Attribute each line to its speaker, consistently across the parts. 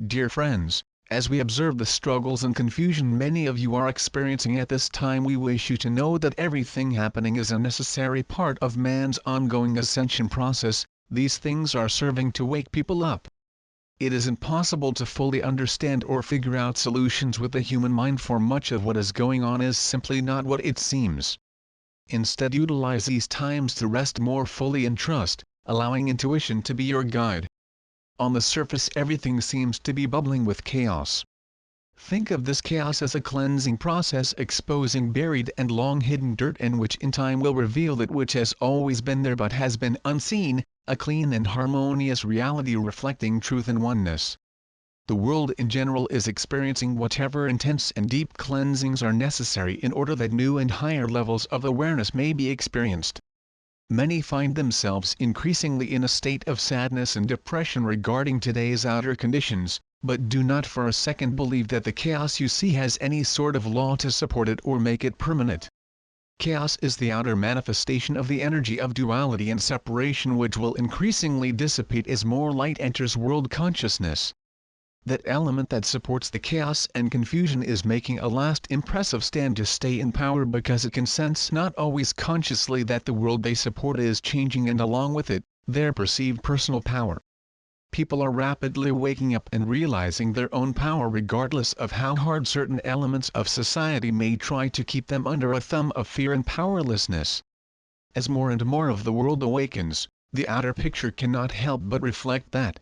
Speaker 1: Dear friends, as we observe the struggles and confusion many of you are experiencing at this time, we wish you to know that everything happening is a necessary part of man's ongoing ascension process. These things are serving to wake people up. It is impossible to fully understand or figure out solutions with the human mind, for much of what is going on is simply not what it seems. Instead, utilize these times to rest more fully and trust, allowing intuition to be your guide. On the surface everything seems to be bubbling with chaos. Think of this chaos as a cleansing process, exposing buried and long-hidden dirt, and which in time will reveal that which has always been there but has been unseen, a clean and harmonious reality reflecting truth and oneness. The world in general is experiencing whatever intense and deep cleansings are necessary in order that new and higher levels of awareness may be experienced. Many find themselves increasingly in a state of sadness and depression regarding today's outer conditions, but do not for a second believe that the chaos you see has any sort of law to support it or make it permanent. Chaos is the outer manifestation of the energy of duality and separation, which will increasingly dissipate as more light enters world consciousness. That element that supports the chaos and confusion is making a last impressive stand to stay in power, because it can sense, not always consciously, that the world they support is changing, and along with it, their perceived personal power. People are rapidly waking up and realizing their own power, regardless of how hard certain elements of society may try to keep them under a thumb of fear and powerlessness. As more and more of the world awakens, the outer picture cannot help but reflect that.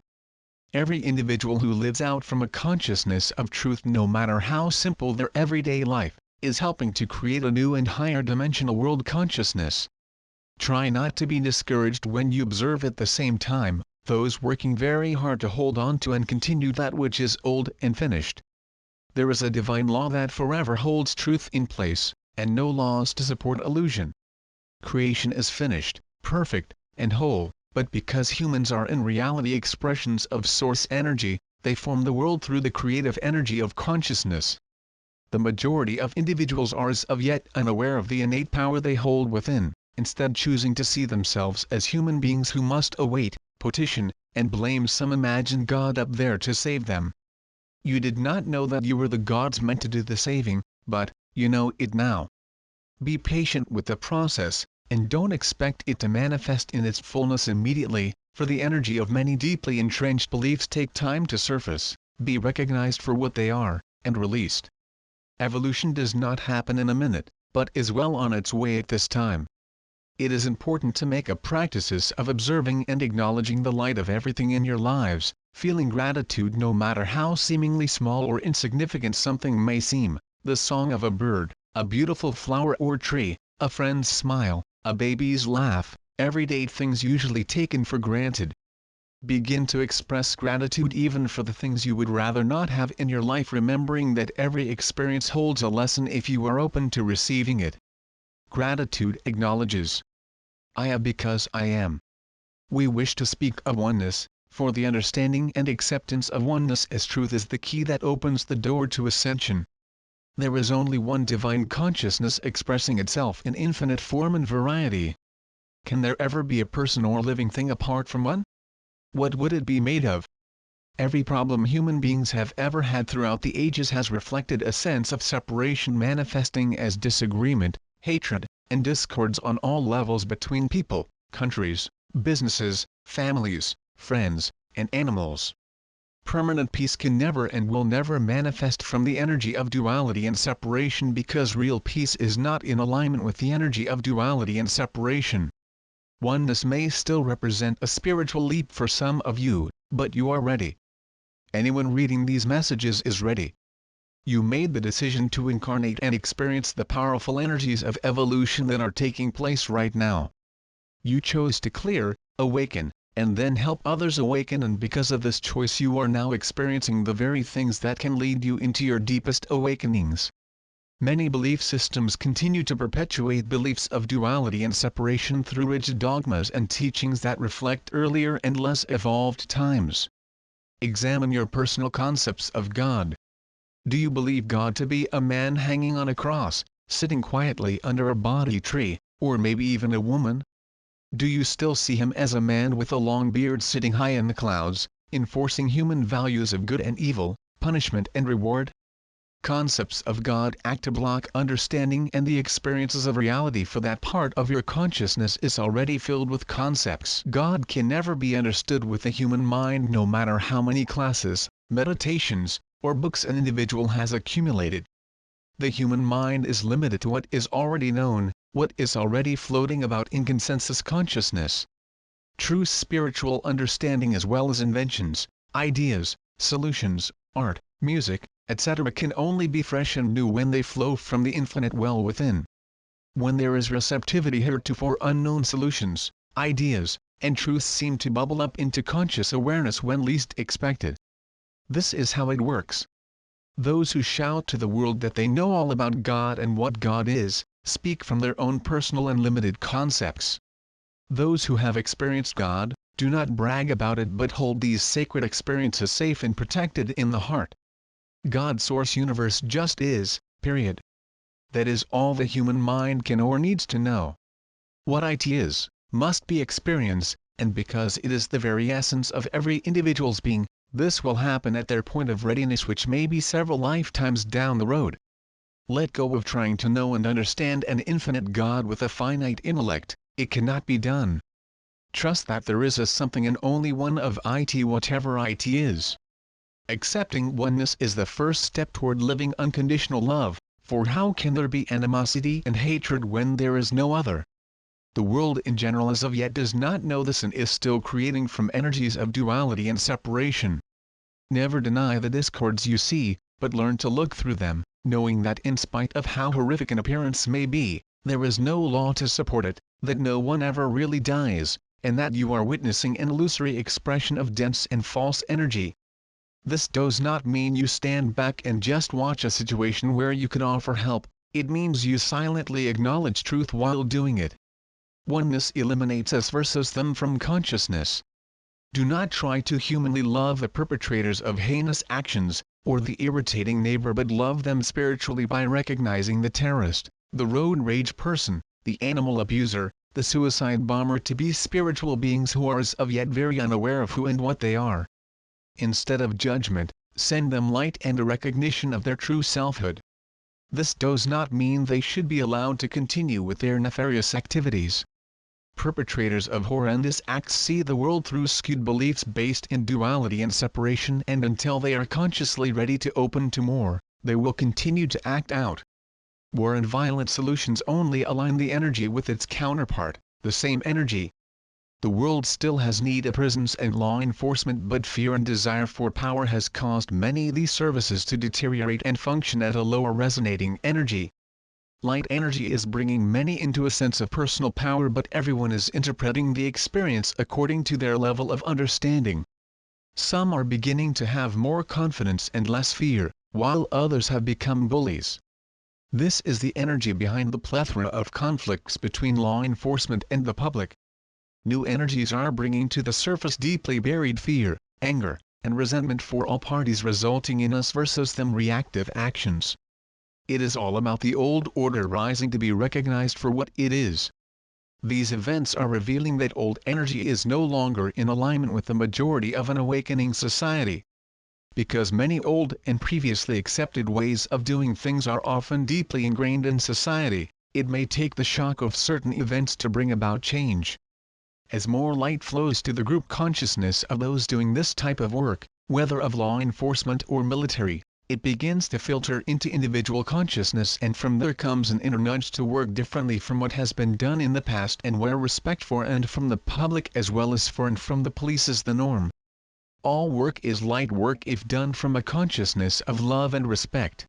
Speaker 1: Every individual who lives out from a consciousness of truth, no matter how simple their everyday life, is helping to create a new and higher dimensional world consciousness. Try not to be discouraged when you observe at the same time those working very hard to hold on to and continue that which is old and finished. There is a divine law that forever holds truth in place, and no laws to support illusion. Creation is finished, perfect, and whole. But because humans are in reality expressions of source energy, they form the world through the creative energy of consciousness. The majority of individuals are as of yet unaware of the innate power they hold within, instead choosing to see themselves as human beings who must await, petition, and blame some imagined God up there to save them. You did not know that you were the gods meant to do the saving, but you know it now. Be patient with the process, and don't expect it to manifest in its fullness immediately, for the energy of many deeply entrenched beliefs take time to surface, be recognized for what they are, and released. Evolution does not happen in a minute, but is well on its way at this time. It is important to make a practice of observing and acknowledging the light of everything in your lives, feeling gratitude no matter how seemingly small or insignificant something may seem, the song of a bird, a beautiful flower or tree, a friend's smile, a baby's laugh, everyday things usually taken for granted. Begin to express gratitude even for the things you would rather not have in your life, remembering that every experience holds a lesson if you are open to receiving it. Gratitude acknowledges, I am because I am. We wish to speak of oneness, for the understanding and acceptance of oneness as truth is the key that opens the door to ascension. There is only one divine consciousness expressing itself in infinite form and variety. Can there ever be a person or living thing apart from one? What would it be made of? Every problem human beings have ever had throughout the ages has reflected a sense of separation, manifesting as disagreement, hatred, and discords on all levels between people, countries, businesses, families, friends, and animals. Permanent peace can never and will never manifest from the energy of duality and separation, because real peace is not in alignment with the energy of duality and separation. Oneness may still represent a spiritual leap for some of you, but you are ready. Anyone reading these messages is ready. You made the decision to incarnate and experience the powerful energies of evolution that are taking place right now. You chose to clear, awaken, and then help others awaken, and because of this choice you are now experiencing the very things that can lead you into your deepest awakenings. Many belief systems continue to perpetuate beliefs of duality and separation through rigid dogmas and teachings that reflect earlier and less evolved times. Examine your personal concepts of God. Do you believe God to be a man hanging on a cross, sitting quietly under a Bodhi tree, or maybe even a woman? Do you still see him as a man with a long beard sitting high in the clouds, enforcing human values of good and evil, punishment and reward. Concepts of God act to block understanding, and the experiences of reality for that part of your consciousness is already filled with concepts. God can never be understood with the human mind, no matter how many classes, meditations, or books an individual has accumulated. The human mind is limited to what is already known, what is already floating about in consensus consciousness. True spiritual understanding, as well as inventions, ideas, solutions, art, music, etc., can only be fresh and new when they flow from the infinite well within. When there is receptivity, heretofore unknown solutions, ideas, and truths seem to bubble up into conscious awareness when least expected. This is how it works. Those who shout to the world that they know all about God and what God is, speak from their own personal and limited concepts. Those who have experienced God, do not brag about it but hold these sacred experiences safe and protected in the heart. God Source Universe just is, period. That is all the human mind can or needs to know. What it is, must be experienced, and because it is the very essence of every individual's being, this will happen at their point of readiness, which may be several lifetimes down the road. Let go of trying to know and understand an infinite God with a finite intellect. It cannot be done. Trust that there is a something and only one of it, whatever it is. Accepting oneness is the first step toward living unconditional love, for how can there be animosity and hatred when there is no other? The world in general as of yet does not know this and is still creating from energies of duality and separation. Never deny the discords you see, but learn to look through them, knowing that in spite of how horrific an appearance may be, there is no law to support it, that no one ever really dies, and that you are witnessing an illusory expression of dense and false energy. This does not mean you stand back and just watch a situation where you can offer help, it means you silently acknowledge truth while doing it. Oneness eliminates us versus them from consciousness. Do not try to humanly love the perpetrators of heinous actions, or the irritating neighbor, but love them spiritually by recognizing the terrorist, the road rage person, the animal abuser, the suicide bomber to be spiritual beings who are as of yet very unaware of who and what they are. Instead of judgment, send them light and a recognition of their true selfhood. This does not mean they should be allowed to continue with their nefarious activities. Perpetrators of horrendous acts see the world through skewed beliefs based in duality and separation, and until they are consciously ready to open to more, they will continue to act out. War and violent solutions only align the energy with its counterpart, the same energy. The world still has need of prisons and law enforcement, but fear and desire for power has caused many of these services to deteriorate and function at a lower resonating energy. Light energy is bringing many into a sense of personal power, but everyone is interpreting the experience according to their level of understanding. Some are beginning to have more confidence and less fear, while others have become bullies. This is the energy behind the plethora of conflicts between law enforcement and the public. New energies are bringing to the surface deeply buried fear, anger, and resentment for all parties, resulting in us versus them reactive actions. It is all about the old order rising to be recognized for what it is. These events are revealing that old energy is no longer in alignment with the majority of an awakening society. Because many old and previously accepted ways of doing things are often deeply ingrained in society, it may take the shock of certain events to bring about change. As more light flows to the group consciousness of those doing this type of work, whether of law enforcement or military, it begins to filter into individual consciousness, and from there comes an inner nudge to work differently from what has been done in the past, and where respect for and from the public as well as for and from the police is the norm. All work is light work if done from a consciousness of love and respect.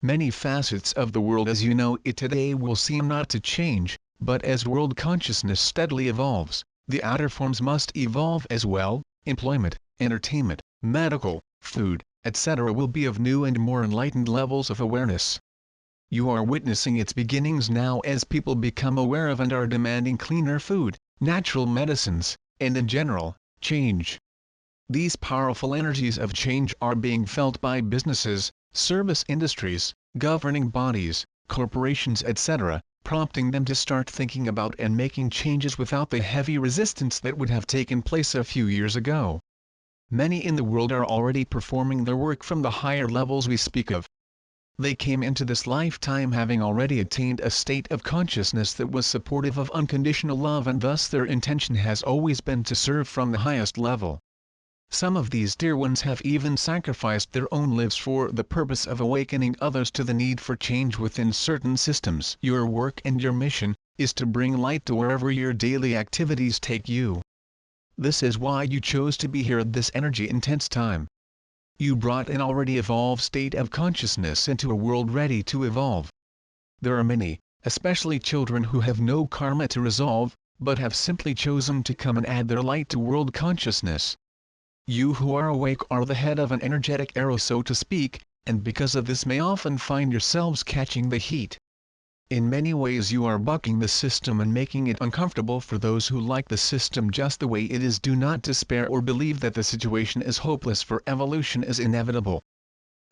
Speaker 1: Many facets of the world as you know it today will seem not to change, but as world consciousness steadily evolves, the outer forms must evolve as well. Employment, entertainment, medical, food, etc. will be of new and more enlightened levels of awareness. You are witnessing its beginnings now as people become aware of and are demanding cleaner food, natural medicines, and in general, change. These powerful energies of change are being felt by businesses, service industries, governing bodies, corporations, etc., prompting them to start thinking about and making changes without the heavy resistance that would have taken place a few years ago. Many in the world are already performing their work from the higher levels we speak of. They came into this lifetime having already attained a state of consciousness that was supportive of unconditional love, and thus their intention has always been to serve from the highest level. Some of these dear ones have even sacrificed their own lives for the purpose of awakening others to the need for change within certain systems. Your work and your mission is to bring light to wherever your daily activities take you. This is why you chose to be here at this energy-intense time. You brought an already evolved state of consciousness into a world ready to evolve. There are many, especially children, who have no karma to resolve, but have simply chosen to come and add their light to world consciousness. You who are awake are the head of an energetic arrow, so to speak, and because of this may often find yourselves catching the heat. In many ways you are bucking the system and making it uncomfortable for those who like the system just the way it is. Do not despair or believe that the situation is hopeless, for evolution is inevitable.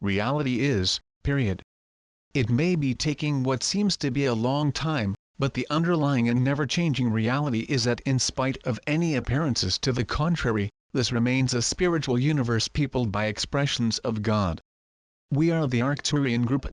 Speaker 1: Reality is, period. It may be taking what seems to be a long time, but the underlying and never-changing reality is that in spite of any appearances to the contrary, this remains a spiritual universe peopled by expressions of God. We are the ARCTURIAN group,